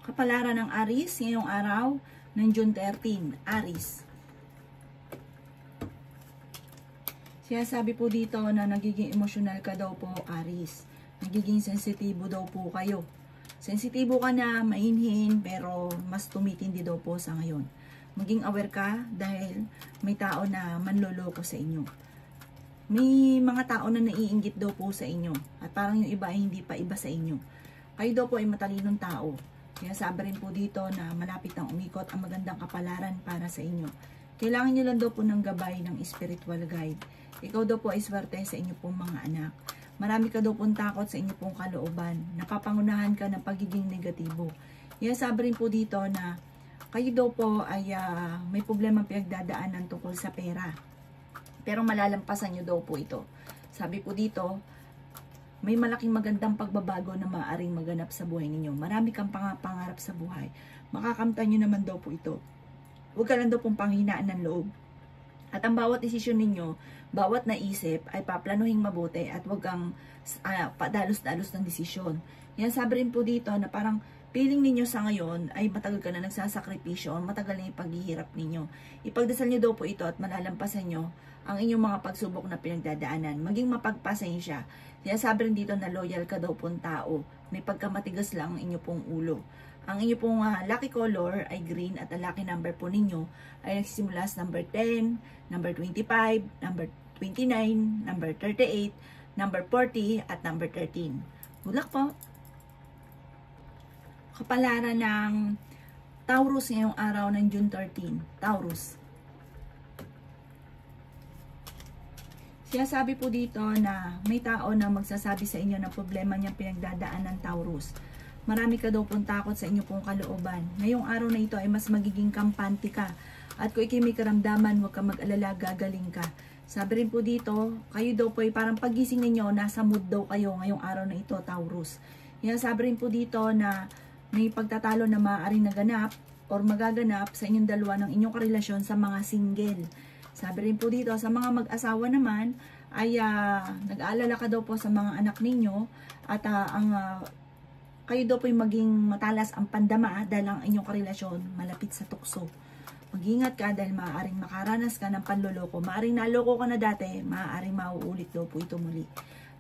Kapalaran ng Aries ngayong araw ng June 13, Aries. Sinasabi po dito na nagiging emosyonal ka daw po, Aries. Nagiging sensitibo daw po kayo. Sensitibo ka na, mainhin, pero mas tumitindi daw po sa ngayon. Maging aware ka dahil may tao na manloloko sa inyo. May mga tao na naiinggit daw po sa inyo. At parang yung iba ay hindi pa iba sa inyo. Kayo daw po ay matalinong tao. Kaya sabi rin po dito na malapit nang umikot ang magandang kapalaran para sa inyo. Kailangan nyo lang daw po ng gabay ng spiritual guide. Ikaw daw po ay swerte sa inyo pong mga anak. Marami ka daw pong takot sa inyo pong kalooban. Napapangunahan ka ng pagiging negatibo. Kaya sabi rin po dito na kayo daw po ay may problema pinagdadaanan tungkol sa pera. Pero malalampasan nyo daw po ito. Sabi po dito, may malaking magandang pagbabago na maaaring maganap sa buhay ninyo. Marami kang pangarap sa buhay. Makakamtan nyo naman daw po ito. Huwag ka lang daw pong panghinaan ng loob. At ang bawat desisyon ninyo, bawat naisip ay paplanuhin mabuti at huwag kang padalos-dalos ng desisyon. Yan sabi rin po dito na parang feeling ninyo sa ngayon ay matagal ka na nagsasakripisyo, matagal na yung paghihirap ninyo. Ipagdasal nyo daw po ito at malalampasan nyo ang inyong mga pagsubok na pinagdadaanan. Maging mapagpasensya. Kaya sabi rin dito na loyal ka daw pong tao. May pagkamatigas lang ang inyo pong ulo. Ang inyo pong lucky color ay green at ang lucky number po ninyo ay nagsisimula sa number 10, number 25, number 29, number 38, number 40 at number 13. Good luck po! Kapalaran ng Taurus ngayong araw ng June 13. Taurus. Sinasabi po dito na may tao na magsasabi sa inyo ng problema niyang pinagdadaan ng Taurus. Marami ka daw pong takot sa inyo pong kalooban. Ngayong araw na ito ay mas magiging kampante ka. At kung ikay may karamdaman, huwag ka mag-alala, gagaling ka. Sabi rin po dito, kayo daw po ay parang pagising ninyo, nasa mood daw kayo ngayong araw na ito, Taurus. Yan, sabi rin po dito na may pagtatalo na maaaring naganap or magaganap sa inyong dalawa ng inyong karelasyon sa mga single. Sabi rin po dito, sa mga mag-asawa naman, ay nag-aalala ka daw po sa mga anak ninyo at kayo daw po yung maging matalas ang pandama dahil ang inyong karelasyon malapit sa tukso. Mag-ingat ka dahil maaaring makaranas ka ng panloloko. Maaaring naloko ka na dati, maaaring mauulit daw po ito muli.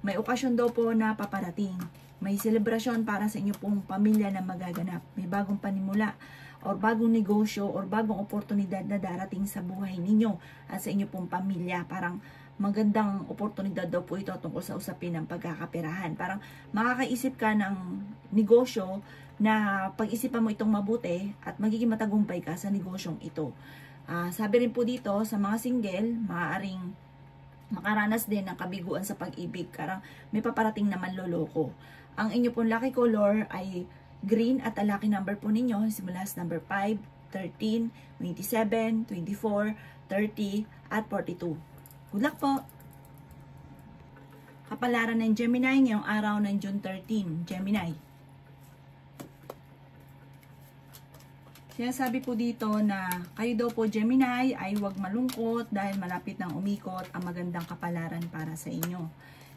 May okasyon daw po na paparating. May selebrasyon para sa inyo pong pamilya na magaganap. May bagong panimula or bagong negosyo or bagong oportunidad na darating sa buhay ninyo at sa inyo pong pamilya. Parang magandang oportunidad daw po ito tungkol sa usapin ng pagkakaperahan. Parang makakaisip ka ng negosyo na pag-isipan mo itong mabuti at magiging matagumpay ka sa negosyong ito. Sabi rin po dito sa mga single, maaaring makaranas din ng kabiguan sa pag-ibig. Parang may paparating naman loloko. Ang inyo pong lucky color ay green at ang lucky number po ninyo simula sa number 5, 13, 27, 24, 30 at 42. Good luck po! Kapalaran ng Gemini ngayong araw ng June 13. Gemini. Sinasabi po dito na kayo daw po Gemini ay huwag malungkot dahil malapit nang umikot ang magandang kapalaran para sa inyo.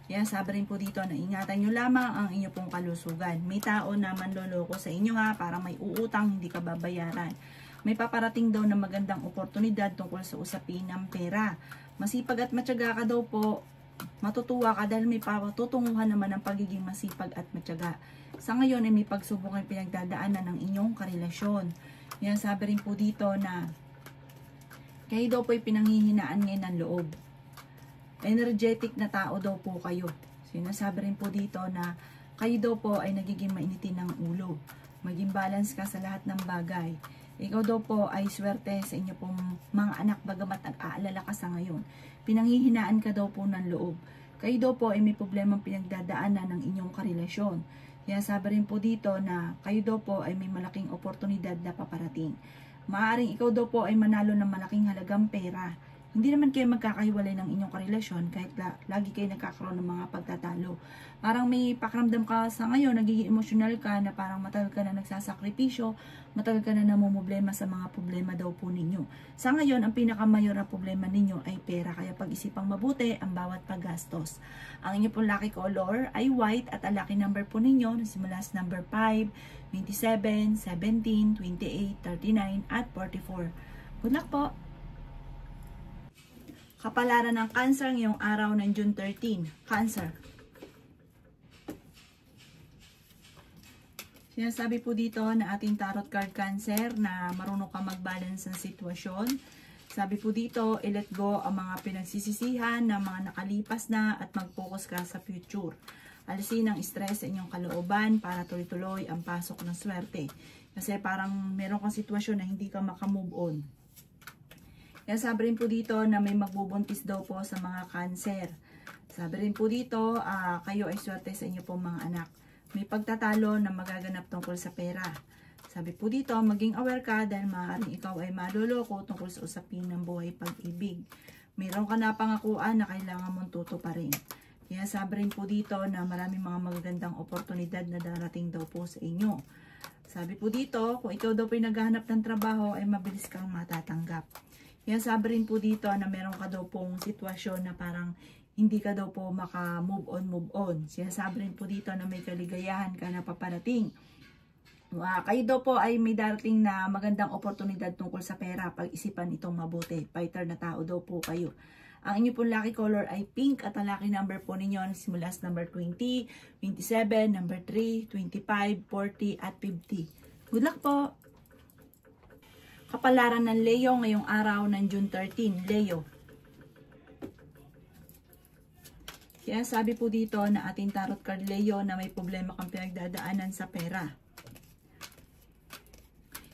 Kaya sabi rin po dito na ingatan nyo lamang ang inyo pong kalusugan. May tao na manloloko sa inyo nga para may uutang hindi ka babayaran. May paparating daw na magandang oportunidad tungkol sa usapin ng pera. Masipag at matyaga ka daw po. Matutuwa ka dahil may patutunguhan naman ng pagiging masipag at matyaga. Sa ngayon ay may pagsubok ang pinagdadaanan ng inyong karelasyon. Yan sabi rin po dito na kayo daw po ay pinanghihinaan ngayon ng loob. Energetic na tao daw po kayo. Sinasabi rin po dito na kayo daw po ay nagiging mainitin ng ulo. Maging balance ka sa lahat ng bagay. Ikaw daw po ay swerte sa inyo pong mga anak bagamat nag-aalala ka sa ngayon. Pinanghihinaan ka daw po ng loob. Kayo daw po ay may problemang pinagdadaanan ng inyong karelasyon. Kaya sabi rin po dito na kayo daw po ay may malaking oportunidad na paparating. Maaaring ikaw daw po ay manalo ng malaking halagang pera. Hindi naman kayo magkakahiwalay ng inyong karelasyon kahit lagi kayo nagkakaroon ng mga pagtatalo. Parang may pakiramdam ka sa ngayon, nagiging emotional ka na parang matagal ka na nagsasakripisyo, matagal ka na namumblema sa mga problema daw po ninyo. Sa ngayon, ang pinakamayor na problema ninyo ay pera, kaya pag-isipang mabuti ang bawat paggastos. Ang inyo pong lucky color ay white at ang lucky number po ninyo nagsimula sa number 5, 27, 17, 28, 39, at 44. Good luck po! Kapalaran ng Cancer ngayong araw ng June 13. Cancer. Sinasabi po dito na ating tarot card Cancer na marunong ka mag-balance ng sitwasyon. Sabi po dito, i-let go ang mga pinagsisisihan na mga nakalipas na at mag-focus ka sa future. Alisin ang stress sa inyong kalooban para tuloy-tuloy ang pasok ng swerte. Kasi parang meron kang sitwasyon na hindi ka makamove on. Kaya sabi rin po dito na may magbubuntis daw po sa mga Cancer. Sabi rin po dito, kayo ay swerte sa inyo po mga anak. May pagtatalo na magaganap tungkol sa pera. Sabi po dito, maging aware ka dahil maaaring ikaw ay maluloko tungkol sa usapin ng buhay pag-ibig. Mayroon ka na pangakuan na kailangan mong tutuparin. Kaya sabi rin po dito na maraming mga magagandang oportunidad na darating daw po sa inyo. Sabi po dito, kung ikaw daw po ay naghahanap ng trabaho ay mabilis kang matatanggap. Kaya sabi rin po dito na meron ka daw pong sitwasyon na parang hindi ka daw po maka-move on. Sinasabi rin po dito na may kaligayahan ka na paparating. Kayo daw po ay may darating na magandang oportunidad tungkol sa pera. Pag-isipan itong mabuti. Fighter na tao daw po kayo. Ang inyo pong lucky color ay pink at ang lucky number po ninyo simula sa number 20, 27, number 3, 25, 40 at 50. Good luck po! Kapalaran ng Leo ngayong araw ng June 13. Leo. Kaya sabi po dito na ating tarot card Leo na may problema kang pinagdadaanan sa pera.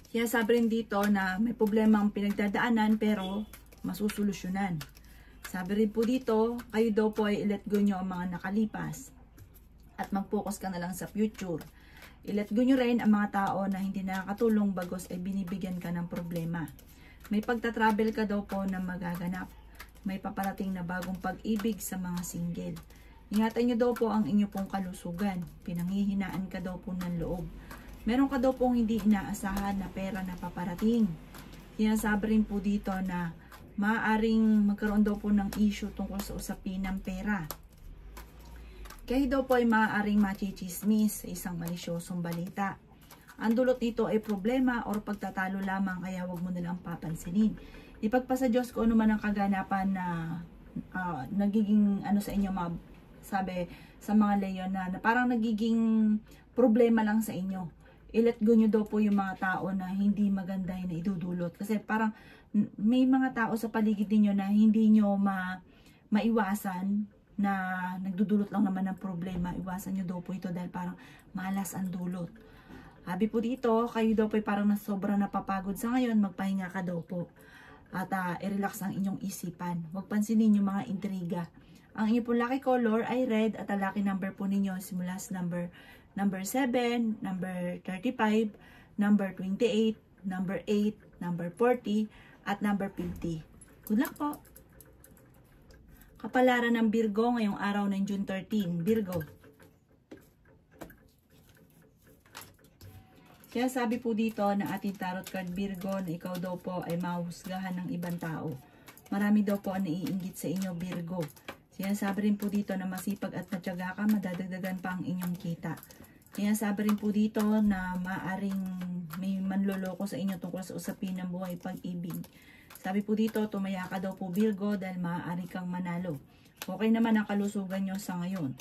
Kaya sabi rin dito na may problema ang pinagdadaanan pero masusolusyonan. Sabi rin po dito, kayo daw po ay i-let go nyo ang mga nakalipas at mag-focus ka na lang sa future. I-let go nyo rin ang mga tao na hindi nakakatulong bagos ay binibigyan ka ng problema. May pagta-travel ka daw po na magaganap. May paparating na bagong pag-ibig sa mga single. Ingatan nyo daw po ang inyo pong kalusugan. Pinanghihinaan ka daw po ng loob. Meron ka daw pong hindi inaasahan na pera na paparating. Sinasabi rin po dito na maaaring magkaroon daw po ng issue tungkol sa usapin ng pera. Kayo daw po ay maaaring machichismis sa isang malisyosong balita. Ang dulot nito ay problema o pagtatalo lamang kaya wag mo nilang papansinin. Ipagpasa Diyos ko ano man ang kaganapan na nagiging sa inyo sabi sa mga Leo na parang nagiging problema lang sa inyo. I-let go nyo daw po yung mga tao na hindi maganda na idudulot. Kasi parang may mga tao sa paligid niyo na hindi nyo maiwasan na nagdudulot lang naman ng problema. Iwasan nyo daw po ito dahil parang malas ang dulot. Sabi po dito, kayo daw po ay parang sobrang napapagod sa ngayon, magpahinga ka daw po. At i-relax ang inyong isipan. Huwag pansinin yung mga intriga. Ang inyong po lucky color ay red at ang lucky number po ninyo simula sa number 7, number 35, number 28, number 8, number 40, at number 50. Good luck po! Kapalaran ng Virgo ngayong araw ng June 13. Virgo. Kaya sabi po dito na ating tarot card Virgo na ikaw daw po ay mahusgahan ng ibang tao. Marami daw po ang naiinggit sa inyo Virgo. Sinasabi rin po dito na masipag at matyaga ka, madadagdagan pa ang inyong kita. Sinasabi rin po dito na maaring may manloloko sa inyo tungkol sa usapin ng buhay pag-ibig. Sabi po dito, tumaya ka daw po Virgo dahil maaari kang manalo. Okay naman ang kalusugan nyo sa ngayon.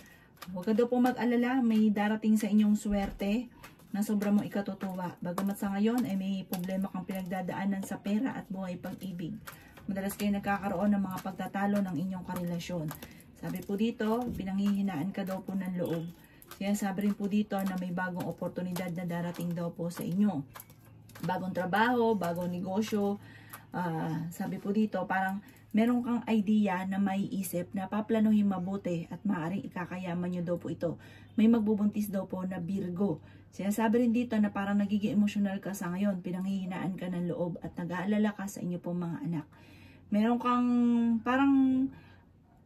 Huwag ka daw po mag-alala, may darating sa inyong swerte na sobra mong ikatutuwa. Bagamat sa ngayon ay may problema kang pinagdadaanan sa pera at buhay pag-ibig. Madalas kayo nagkakaroon ng mga pagtatalo ng inyong karelasyon. Sabi po dito, pinanghihinaan ka daw po ng loob. Kaya sabi rin po dito na may bagong oportunidad na darating daw po sa inyo. Bagong trabaho, bagong negosyo. Sabi po dito, parang meron kang idea na maiisip na paplanuhin mabuti at maaaring ikakayaman nyo daw po ito. May magbubuntis daw po na Virgo. Sinasabi rin dito na parang nagiging emotional ka sa ngayon, pinanghihinaan ka ng loob at nag-aalala ka sa inyo pong mga anak. Meron kang parang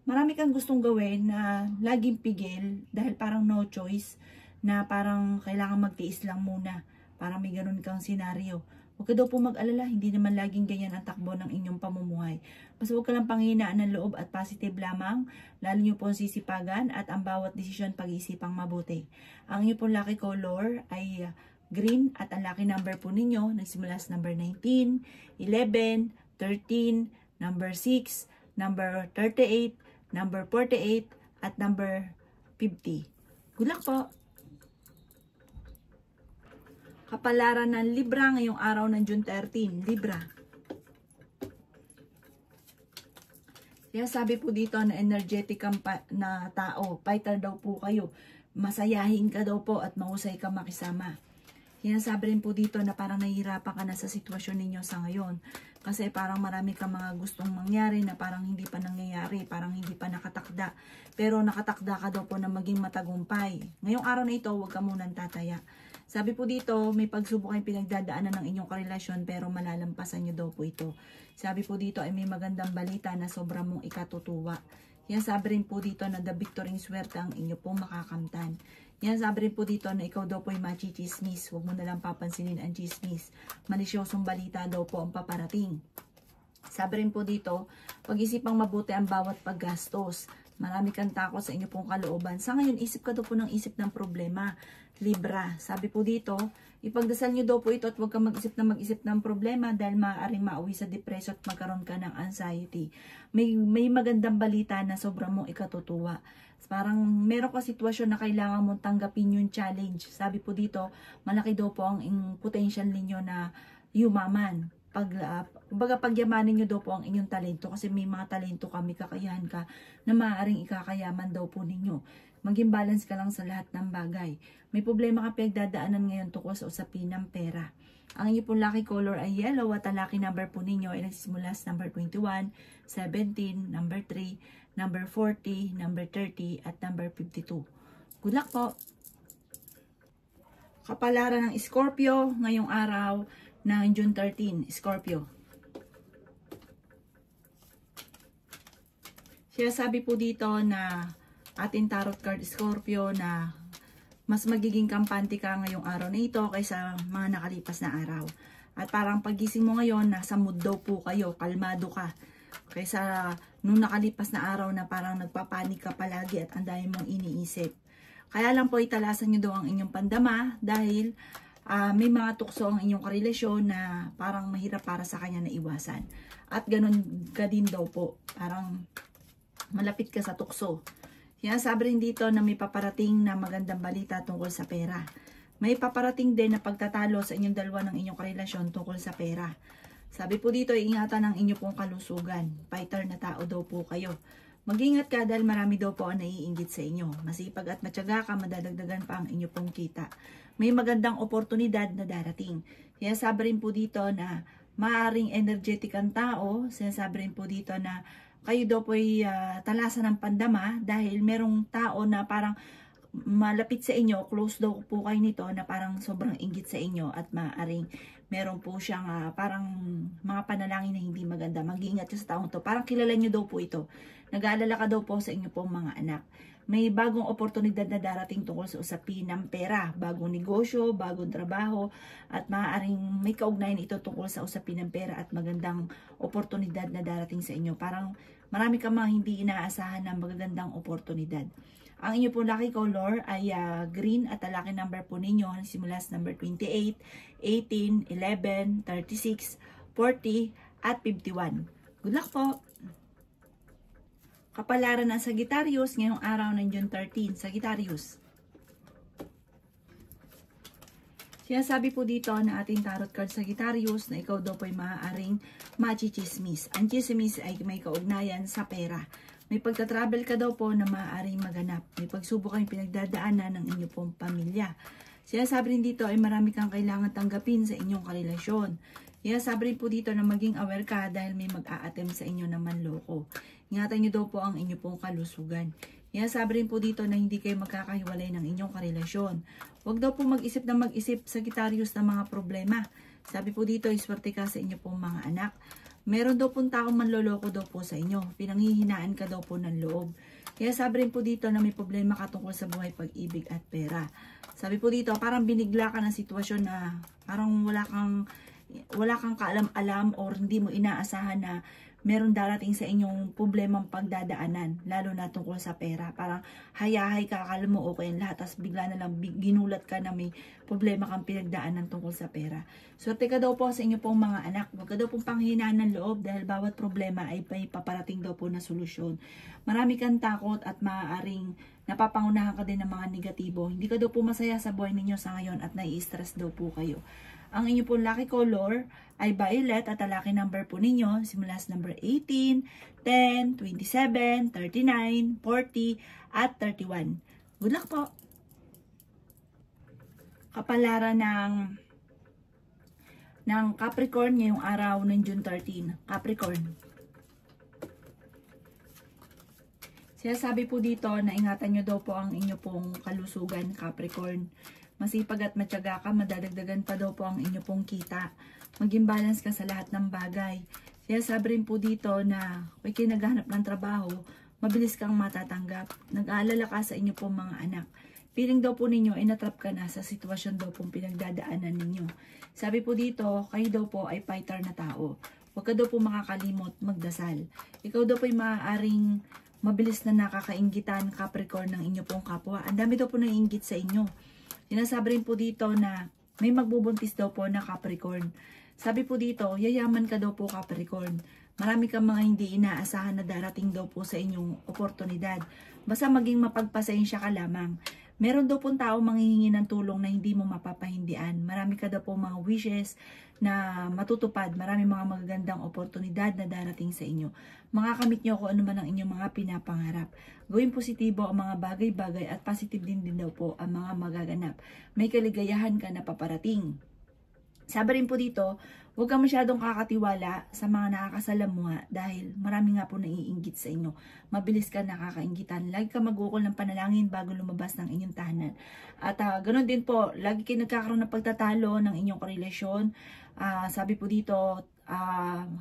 marami kang gustong gawin na laging pigil dahil parang no choice, na parang kailangan magtiis lang muna. Parang may ganun kang senaryo. Huwag ka daw po mag-alala, hindi naman laging ganyan ang takbo ng inyong pamumuhay. Basta huwag ka lang panghinaan ng loob at positive lamang, lalo nyo pong sisipagan at ang bawat desisyon pag-iisipang mabuti. Ang inyong pong lucky color ay green at ang lucky number po ninyo nagsimula sa number 19, 11, 13, number 6, number 38, number 48, at number 50. Good luck po! Kapalaran ng Libra ngayong araw ng June 13. Libra. Kaya sabi po dito na energetic na tao. Fighter daw po kayo. Masayahin ka daw po at mahusay ka makisama. Kaya sabi rin po dito na parang nahihirapan ka na sa sitwasyon ninyo sa ngayon. Kasi parang marami kang mga gustong mangyari na parang hindi pa nangyayari. Parang hindi pa nakatakda. Pero nakatakda ka daw po na maging matagumpay. Ngayong araw na ito, huwag ka munang tataya. Sabi po dito, may pagsubok kayong pinagdadaanan ng inyong karelasyon pero malalampasan nyo daw po ito. Sabi po dito ay may magandang balita na sobrang mong ikatutuwa. Yan sabi rin po dito na the victory swerte ang inyo pong makakamtan. Yan sabi rin po dito na ikaw daw po ay machichismis. Huwag mo nalang papansinin ang chismis. Malisyosong balita daw po ang paparating. Sabi rin po dito, pag-isipang mabuti ang bawat paggastos. Marami kang takot sa inyo pong kalooban. Sa ngayon, isip ka daw po ng isip ng problema. Libra, sabi po dito, ipagdasal nyo daw po ito at huwag kang mag-isip ng problema dahil maaaring mauwi sa depression at magkaroon ka ng anxiety. May magandang balita na sobrang mong ikatutuwa. Parang meron ka sitwasyon na kailangan mong tanggapin yung challenge. Sabi po dito, malaki daw po ang potential ninyo na yumaman. Pagyamanin nyo daw po ang inyong talento kasi may mga talento kami, kakayahan ka na maaaring ikakayaman daw po ninyo. Maging balance ka lang sa lahat ng bagay. May problema ka pinagdadaanan ngayon tungkol sa usapin ng pera. Ang inyong pong lucky color ay yellow at ang lucky number po ninyo ay nagsisimula sa number 21, 17, number 3, number 40, number 30, at number 52. Good luck po! Kapalaran ng Scorpio ngayong araw ng June 13, Scorpio. Siya sabi po dito na ating tarot card Scorpio na mas magiging kampante ka ngayong araw na ito kaysa mga nakalipas na araw. At parang pagising mo ngayon, nasa mood daw po kayo, kalmado ka. Kaysa nung nakalipas na araw na parang nagpapanik ka palagi at ang dami mong iniisip. Kaya lang po italasan nyo daw ang inyong pandama dahil may mga tukso ang inyong karelasyon na parang mahirap para sa kanya na iwasan. At ganun ka din daw po, parang malapit ka sa tukso. Kaya sabi rin dito na may paparating na magandang balita tungkol sa pera. May paparating din na pagtatalo sa inyong dalawa ng inyong karelasyon tungkol sa pera. Sabi po dito, ingatan ang inyong pong kalusugan. Fighter na tao daw po kayo. Mag-ingat ka dahil marami daw po ang naiinggit sa inyo. Masipag at matyaga ka, madadagdagan pa ang inyong pong kita. May magandang oportunidad na darating. Kaya sabi rin po dito na maaaring energetic ang tao. Sinasabi rin po dito na kayo daw po ay talasan ng pandama dahil merong tao na parang malapit sa inyo, close daw po kayo nito na parang sobrang inggit sa inyo at maaaring meron po siyang parang mga panalangin na hindi maganda. Mag-iingat ka sa taong to. Parang kilala nyo daw po ito. Nag-aalala ka daw po sa inyo pong mga anak. May bagong oportunidad na darating tungkol sa usapin ng pera. Bagong negosyo, bagong trabaho, at maaaring may kaugnayan ito tungkol sa usapin ng pera at magandang oportunidad na darating sa inyo. Parang marami ka mga hindi inaasahan na magagandang oportunidad. Ang inyo pong lucky color ay green at ang lucky number po ninyo simula sa number 28, 18, 11, 36, 40, at 51. Good luck po! Kapalaran ng Sagittarius ngayong araw ng June 13, Sagittarius. Sinasabi po dito na ating tarot card Sagittarius na ikaw daw po ay maaaring machichismis. Ang chismis ay may kaugnayan sa pera. May pagta-travel ka daw po na maaaring maganap. May pagsubok kayong pinagdadaanan ng inyong pong pamilya. Sinasabi rin dito ay marami kang kailangan tanggapin sa inyong karelasyon. Sinasabi rin po dito na maging aware ka dahil may mag-a-attempt sa inyo na manloko. Ingatan nyo daw po ang inyong pong kalusugan. Sinasabi rin po dito na hindi kayo magkakahiwalay ng inyong karelasyon. Huwag daw po mag-isip Sagittarius ng mga problema. Sabi po dito, iswerte ka sa inyong pong mga anak. Meron daw pong taong manloloko daw po sa inyo. Pinanghihinaan ka daw po ng loob. Kaya sabi rin po dito na may problema ka tungkol sa buhay, pag-ibig at pera. Sabi po dito, parang binigla ka ng sitwasyon na parang wala kang kaalam-alam or hindi mo inaasahan na meron darating sa inyong problemang pagdadaanan, lalo na tungkol sa pera. Parang hayahay ka, akala mo okay ang lahat, tapos bigla na lang ginulat ka na may problema kang pinagdaanan tungkol sa pera. Swerte ka daw po sa inyo pong mga anak. Huwag ka daw pong panghinaan ng loob dahil bawat problema ay may paparating daw po na solusyon. Marami kang takot at maaaring napapangunahan ka din ng mga negatibo. Hindi ka daw po masaya sa buhay ninyo sa ngayon at nai-stress daw po kayo. Ang inyo pong lucky color ay violet at ang lucky number po ninyo simula sa number 18, 10, 27, 39, 40 at 31. Good luck po! Kapalaran ng Capricorn ngayong araw ng June 13. Capricorn. Sinasabi po dito na ingatan nyo daw po ang inyo pong kalusugan, Capricorn. Masipag at matyaga ka, madadagdagan pa daw po ang inyo pong kita. Maging balance ka sa lahat ng bagay. Sinasabi rin po dito na kung kayo naghahanap ng trabaho, mabilis kang matatanggap. Nag-aalala ka sa inyo pong mga anak. Feeling daw po ninyo ay natrap ka na sa sitwasyon daw pong pinagdadaanan ninyo. Sabi po dito, kayo daw po ay fighter na tao. Huwag ka daw po makakalimot magdasal. Ikaw daw po ay maaaring mabilis na nakakainggitan, Capricorn, ng inyo pong kapwa. Ang dami daw po naiinggit sa inyo. Sinasabi rin po dito na may magbubuntis daw po na Capricorn. Sabi po dito, yayaman ka daw po, Capricorn. Marami kang mga hindi inaasahan na darating daw po sa inyong oportunidad. Basta maging mapagpasensya ka lamang. Meron daw pong tao manghihingi ng tulong na hindi mo mapapahindian. Marami ka daw po mga wishes na matutupad. Marami mga magagandang oportunidad na darating sa inyo. Makakamit nyo kung ano man ang inyong mga pinapangarap. Gawin positibo ang mga bagay-bagay at positive din daw po ang mga magaganap. May kaligayahan ka na paparating. Sabi rin po dito, huwag ka masyadong kakatiwala sa mga nakakasalamuha dahil marami nga po naiinggit sa inyo. Mabilis ka nakakainggitan. Lagi ka mag-ukol ng panalangin bago lumabas ng inyong tahanan. At ganoon din po, lagi kayo nagkakaroon ng pagtatalo ng inyong karelasyon. Sabi po dito,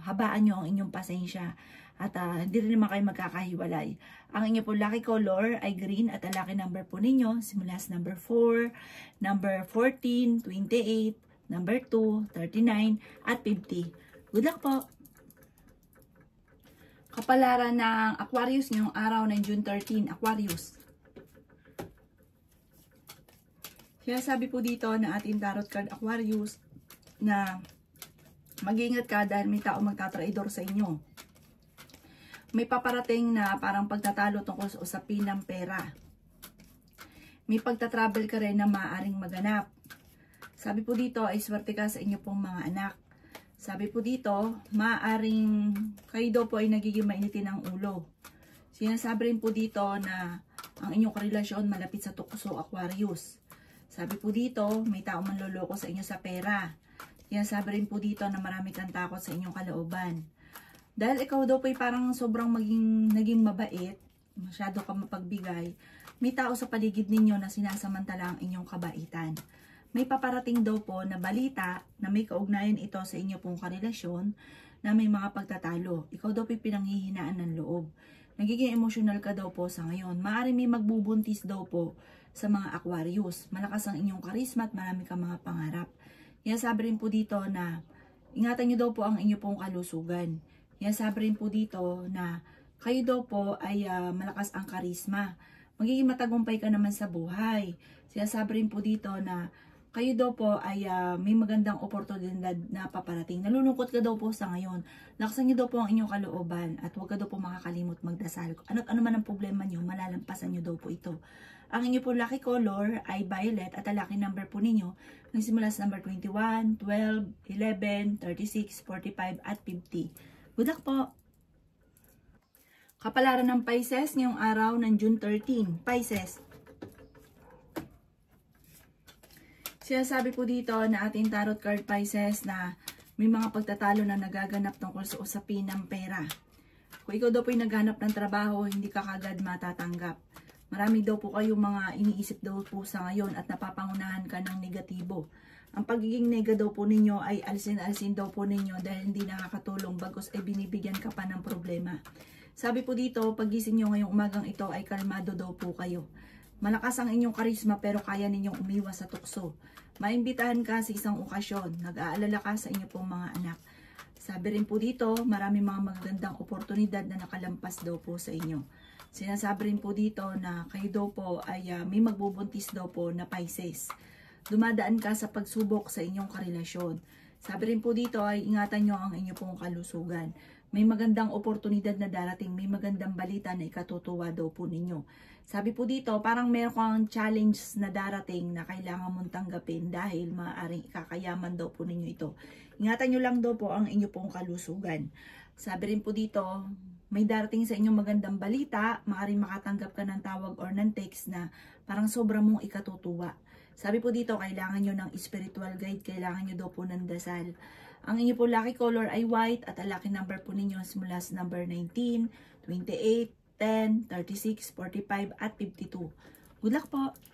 habaan nyo ang inyong pasensya. At hindi rin naman kayo magkakahiwalay. Ang inyo po lucky color ay green at ang lucky number po ninyo simula sa number 4, number 14, 28, number 2, 39, at 50. Good luck po! Kapalaran ng Aquarius ngayong araw ng June 13, Aquarius. Kaya sabi po dito na ating tarot card Aquarius na mag-ingat ka dahil may tao magtatraidor sa inyo. May paparating na parang pagtatalo tungkol sa usapin ng pera. May pagtatravel ka rin na maaaring maganap. Sabi po dito ay swerte ka sa inyo pong mga anak. Sabi po dito, maaaring kayo daw po ay nagiging mainitin ng ulo. Sinasabi rin po dito na ang inyong karelasyon malapit sa tukso, Aquarius. Sabi po dito, may tao manloloko sa inyo sa pera. Sinasabi rin po dito na marami kang takot sa inyong kalooban. Dahil ikaw daw po ay parang sobrang naging mabait, masyado ka mapagbigay, may tao sa paligid ninyo na sinasamantala ang inyong kabaitan. May paparating daw po na balita na may kaugnayan ito sa inyo pong karelasyon na may mga pagtatalo. Ikaw daw po pinanghihinaan ng loob. Nagiging emotional ka daw po sa ngayon. Maaaring may magbubuntis daw po sa mga Aquarius. Malakas ang inyong karisma at marami kang mga pangarap. Kaya sabi rin po dito na ingatan nyo daw po ang inyong pong kalusugan. Kaya sabi rin po dito na kayo daw po ay malakas ang karisma. Magiging matagumpay ka naman sa buhay. Sinasabi rin po dito na kayo daw po ay may magandang oportunidad na paparating. Nalulungkot ka daw po sa ngayon. Lakasan niyo daw po ang inyong kalooban at huwag ka daw po makakalimot magdasal. Ano man ang problema niyo, malalampasan niyo daw po ito. Ang inyo po lucky color ay violet at ang lucky number po ninyo nagsimula sa number 21, 12, 11, 36, 45 at 50. Good luck po! Kapalaran ng Pisces ngayong araw ng June 13. Pisces. Sinasabi po dito na ating tarot card Pisces na may mga pagtatalo na nagaganap tungkol sa usapin ng pera. Kung ikaw daw po yung naghanap ng trabaho, hindi ka kagad matatanggap. Marami daw po kayong mga iniisip daw po sa ngayon at napapangunahan ka ng negatibo. Ang pagiging nega daw po ninyo ay alisin-alisin daw po ninyo dahil hindi nakakatulong, bagos ay binibigyan ka pa ng problema. Sabi po dito, pagising nyo ngayong umagang ito ay kalmado daw po kayo. Malakas ang inyong karisma pero kaya ninyong umiwas sa tukso. Maimbitahan ka sa isang okasyon, nag-aalala ka sa inyo pong mga anak. Sabi rin po dito, marami mga magagandang oportunidad na nakalampas daw po sa inyo. Sinasabi rin po dito na kayo daw po ay may magbubuntis daw po na Pisces. Dumadaan ka sa pagsubok sa inyong karelasyon. Sabi rin po dito ay ingatan nyo ang inyong pong kalusugan. May magandang oportunidad na darating, may magandang balita na ikatutuwa daw po ninyo. Sabi po dito, parang meron kang challenge na darating na kailangan mong tanggapin dahil maaaring ikakayaman daw po ninyo ito. Ingatan nyo lang daw po ang inyong pong kalusugan. Sabi rin po dito, may darating sa inyong magandang balita, maaaring makatanggap ka ng tawag or ng text na parang sobrang mong ikatutuwa. Sabi po dito, kailangan nyo ng spiritual guide, kailangan nyo daw po ng dasal. Ang inyo po lucky color ay white at ang lucky number po ninyo mula sa number 19, 28, 10, 36, 45 at 52. Good luck po!